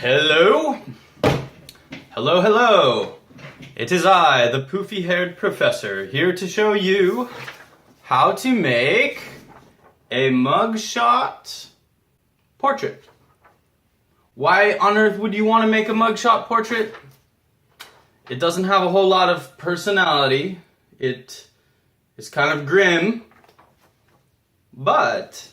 Hello? Hello. It is I, the poofy-haired professor, here to show you how to make a mugshot portrait. Why on earth would you want to make a mugshot portrait? It doesn't have a whole lot of personality. It is kind of grim, but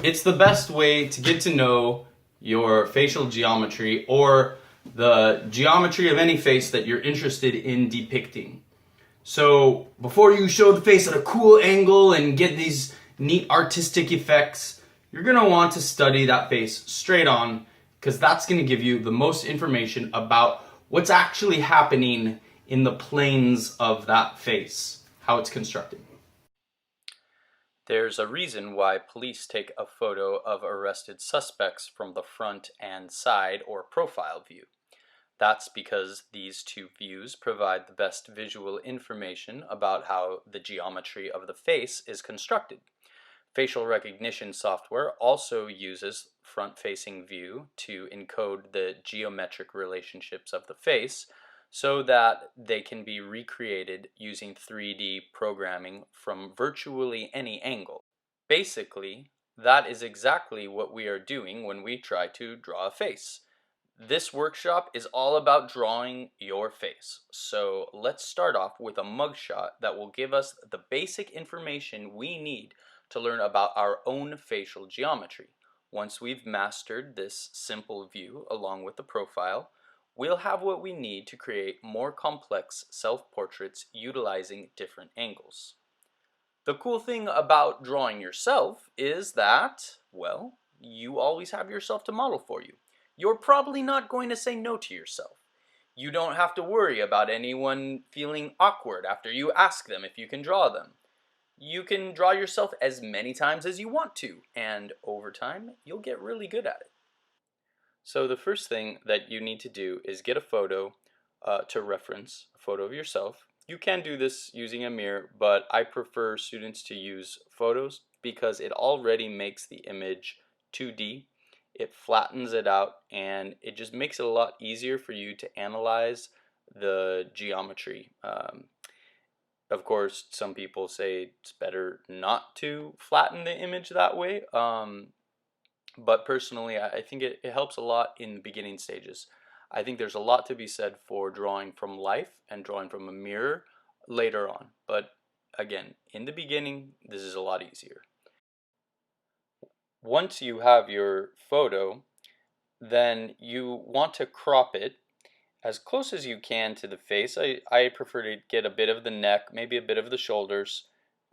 it's the best way to get to know your facial geometry or the geometry of any face that you're interested in depicting. So before you show the face at a cool angle and get these neat artistic effects, you're going to want to study that face straight on, because that's going to give you the most information about what's actually happening in the planes of that face, how it's constructed. There's a reason why police take a photo of arrested suspects from the front and side or profile view. That's because these two views provide the best visual information about how the geometry of the face is constructed. Facial recognition software also uses front-facing view to encode the geometric relationships of the face so that they can be recreated using 3D programming from virtually any angle. Basically, that is exactly what we are doing when we try to draw a face. This workshop is all about drawing your face. So let's start off with a mugshot that will give us the basic information we need to learn about our own facial geometry. Once we've mastered this simple view along with the profile, we'll have what we need to create more complex self-portraits utilizing different angles. The cool thing about drawing yourself is that, well, you always have yourself to model for you. You're probably not going to say no to yourself. You don't have to worry about anyone feeling awkward after you ask them if you can draw them. You can draw yourself as many times as you want to, and over time, you'll get really good at it. So the first thing that you need to do is get a photo to reference, a photo of yourself. You can do this using a mirror, but I prefer students to use photos because it already makes the image 2D. It flattens it out, and it just makes it a lot easier for you to analyze the geometry. Of course, some people say it's better not to flatten the image that way. But personally, I think it helps a lot in the beginning stages. I think there's a lot to be said for drawing from life and drawing from a mirror later on. But again, in the beginning, this is a lot easier. Once you have your photo, then you want to crop it as close as you can to the face. I prefer to get a bit of the neck, maybe a bit of the shoulders.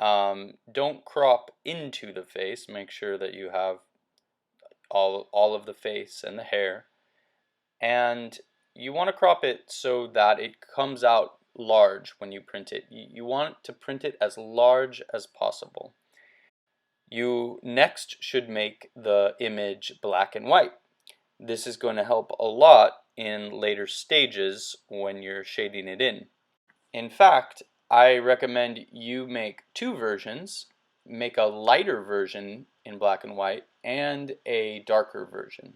Don't crop into the face. Make sure that you have all of the face and the hair, and you want to crop it so that it comes out large when you print it. You want to print it as large as possible. You next should make the image black and white. This is going to help a lot in later stages when you're shading it in. In fact, I recommend you make two versions. Make a lighter version in black and white and a darker version.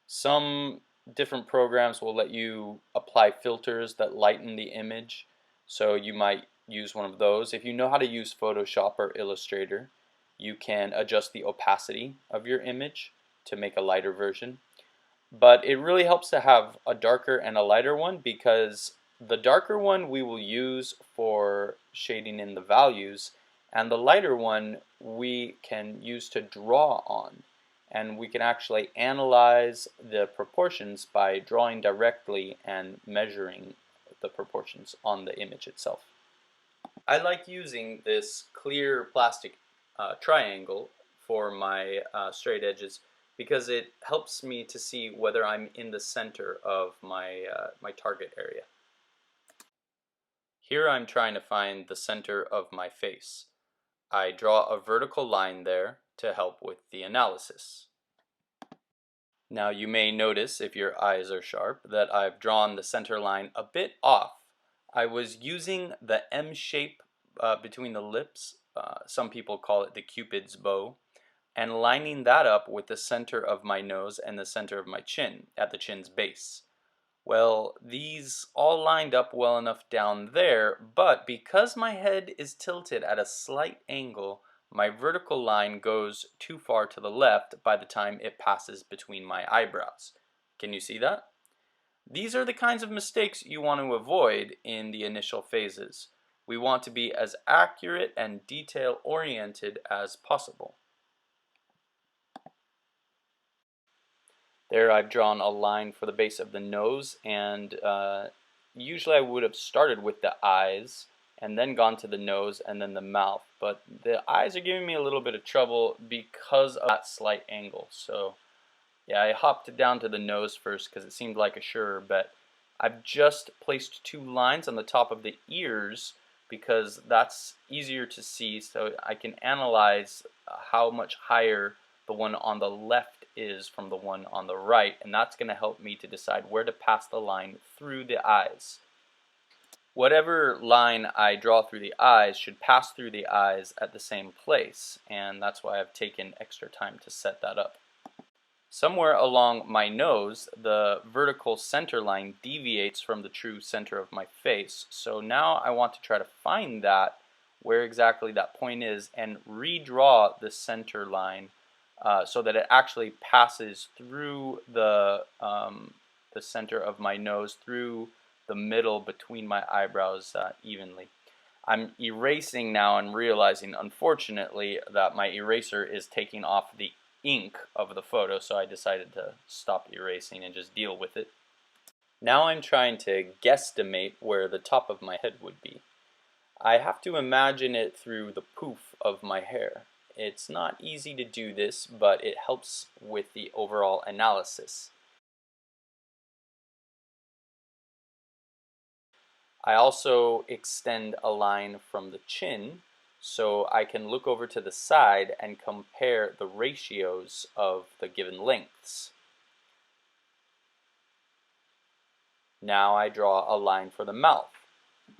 Some different programs will let you apply filters that lighten the image, so you might use one of those. If you know how to use Photoshop or Illustrator, you can adjust the opacity of your image to make a lighter version. But it really helps to have a darker and a lighter one, because the darker one we will use for shading in the values, and the lighter one we can use to draw on. And we can actually analyze the proportions by drawing directly and measuring the proportions on the image itself. I like using this clear plastic triangle for my straight edges because it helps me to see whether I'm in the center of my target area. Here I'm trying to find the center of my face. I draw a vertical line there to help with the analysis. Now you may notice, if your eyes are sharp, that I've drawn the center line a bit off. I was using the M shape between the lips. Some people call it the Cupid's bow. and lining that up with the center of my nose and the center of my chin at the chin's base. Well, these all lined up well enough down there, but because my head is tilted at a slight angle, my vertical line goes too far to the left by the time it passes between my eyebrows. Can you see that? These are the kinds of mistakes you want to avoid in the initial phases. We want to be as accurate and detail-oriented as possible. There I've drawn a line for the base of the nose, and usually I would have started with the eyes and then gone to the nose and then the mouth, but the eyes are giving me a little bit of trouble because of that slight angle. So yeah, I hopped down to the nose first because it seemed like a surer bet. I've just placed two lines on the top of the ears because that's easier to see, so I can analyze how much higher the one on the left is from the one on the right, and that's going to help me to decide where to pass the line through the eyes. Whatever line I draw through the eyes should pass through the eyes at the same place, and that's why I've taken extra time to set that up. Somewhere along my nose, the vertical center line deviates from the true center of my face. So now I want to try to find that, where exactly that point is, and redraw the center line so that it actually passes through the center of my nose, through the middle between my eyebrows evenly. I'm erasing now and realizing, unfortunately, that my eraser is taking off the ink of the photo, so I decided to stop erasing and just deal with it. Now I'm trying to guesstimate where the top of my head would be. I have to imagine it through the poof of my hair. It's not easy to do this, but it helps with the overall analysis. I also extend a line from the chin so I can look over to the side and compare the ratios of the given lengths. Now I draw a line for the mouth.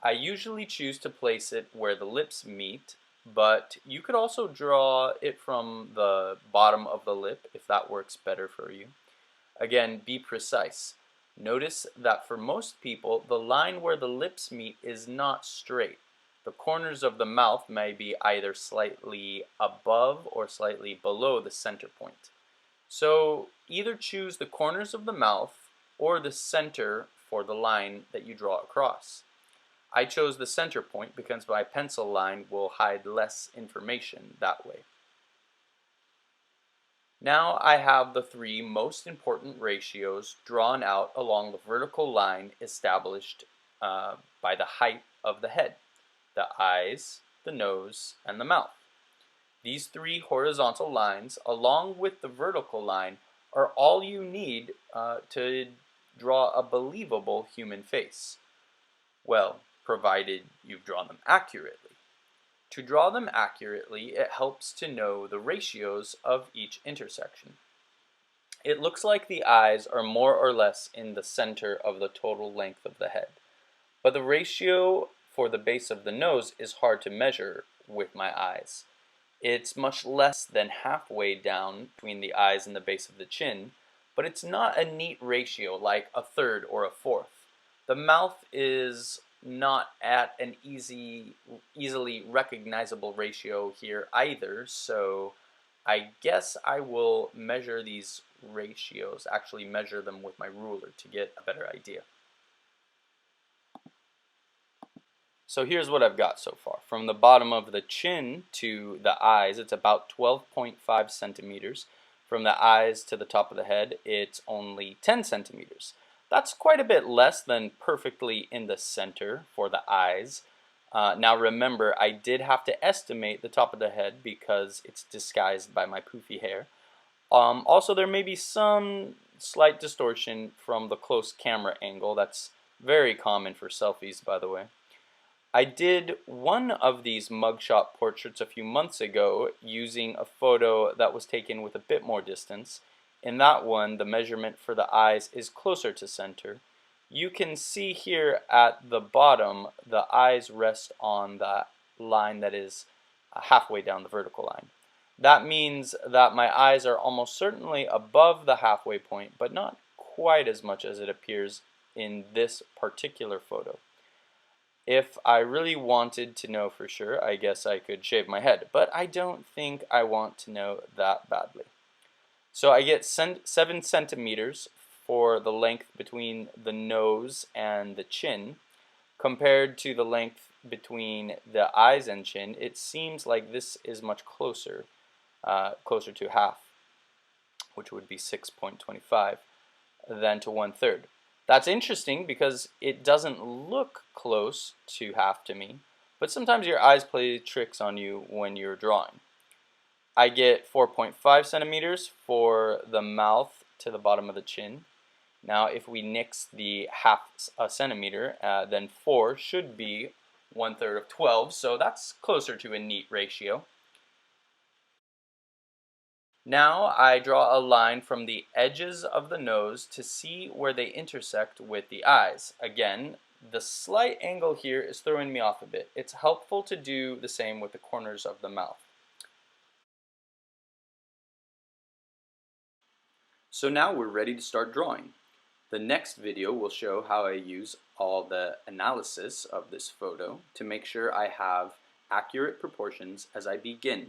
I usually choose to place it where the lips meet, but you could also draw it from the bottom of the lip if that works better for you. Again, be precise. Notice that for most people, the line where the lips meet is not straight. The corners of the mouth may be either slightly above or slightly below the center point. So either choose the corners of the mouth or the center for the line that you draw across. I chose the center point because my pencil line will hide less information that way. Now I have the three most important ratios drawn out along the vertical line established by the height of the head: the eyes, the nose, and the mouth. These three horizontal lines, along with the vertical line, are all you need to draw a believable human face. Well, provided you've drawn them accurately. To draw them accurately, it helps to know the ratios of each intersection. It looks like the eyes are more or less in the center of the total length of the head, but the ratio for the base of the nose is hard to measure with my eyes. It's much less than halfway down between the eyes and the base of the chin, but it's not a neat ratio like a third or a fourth. The mouth is not at an easily recognizable ratio here either, so I guess I will measure these ratios, actually measure them with my ruler to get a better idea. So here's what I've got so far. From the bottom of the chin to the eyes, it's about 12.5 centimeters. From the eyes to the top of the head, it's only 10 centimeters. That's quite a bit less than perfectly in the center for the eyes. Now remember, I did have to estimate the top of the head because it's disguised by my poofy hair. Also, there may be some slight distortion from the close camera angle. That's very common for selfies, by the way. I did one of these mugshot portraits a few months ago using a photo that was taken with a bit more distance. In that one, the measurement for the eyes is closer to center. You can see here at the bottom, the eyes rest on that line that is halfway down the vertical line. That means that my eyes are almost certainly above the halfway point, but not quite as much as it appears in this particular photo. If I really wanted to know for sure, I guess I could shave my head, but I don't think I want to know that badly. So I get 7 centimeters for the length between the nose and the chin. Compared to the length between the eyes and chin, it seems like this is much closer, closer to half, which would be 6.25, than to 1/3. That's interesting because it doesn't look close to half to me, but sometimes your eyes play tricks on you when you're drawing. I get 4.5 centimeters for the mouth to the bottom of the chin. Now if we nix the half a centimeter, then 4 should be 1/3 of 12, so that's closer to a neat ratio. Now I draw a line from the edges of the nose to see where they intersect with the eyes. Again, the slight angle here is throwing me off a bit. It's helpful to do the same with the corners of the mouth. So now we're ready to start drawing. The next video will show how I use all the analysis of this photo to make sure I have accurate proportions as I begin.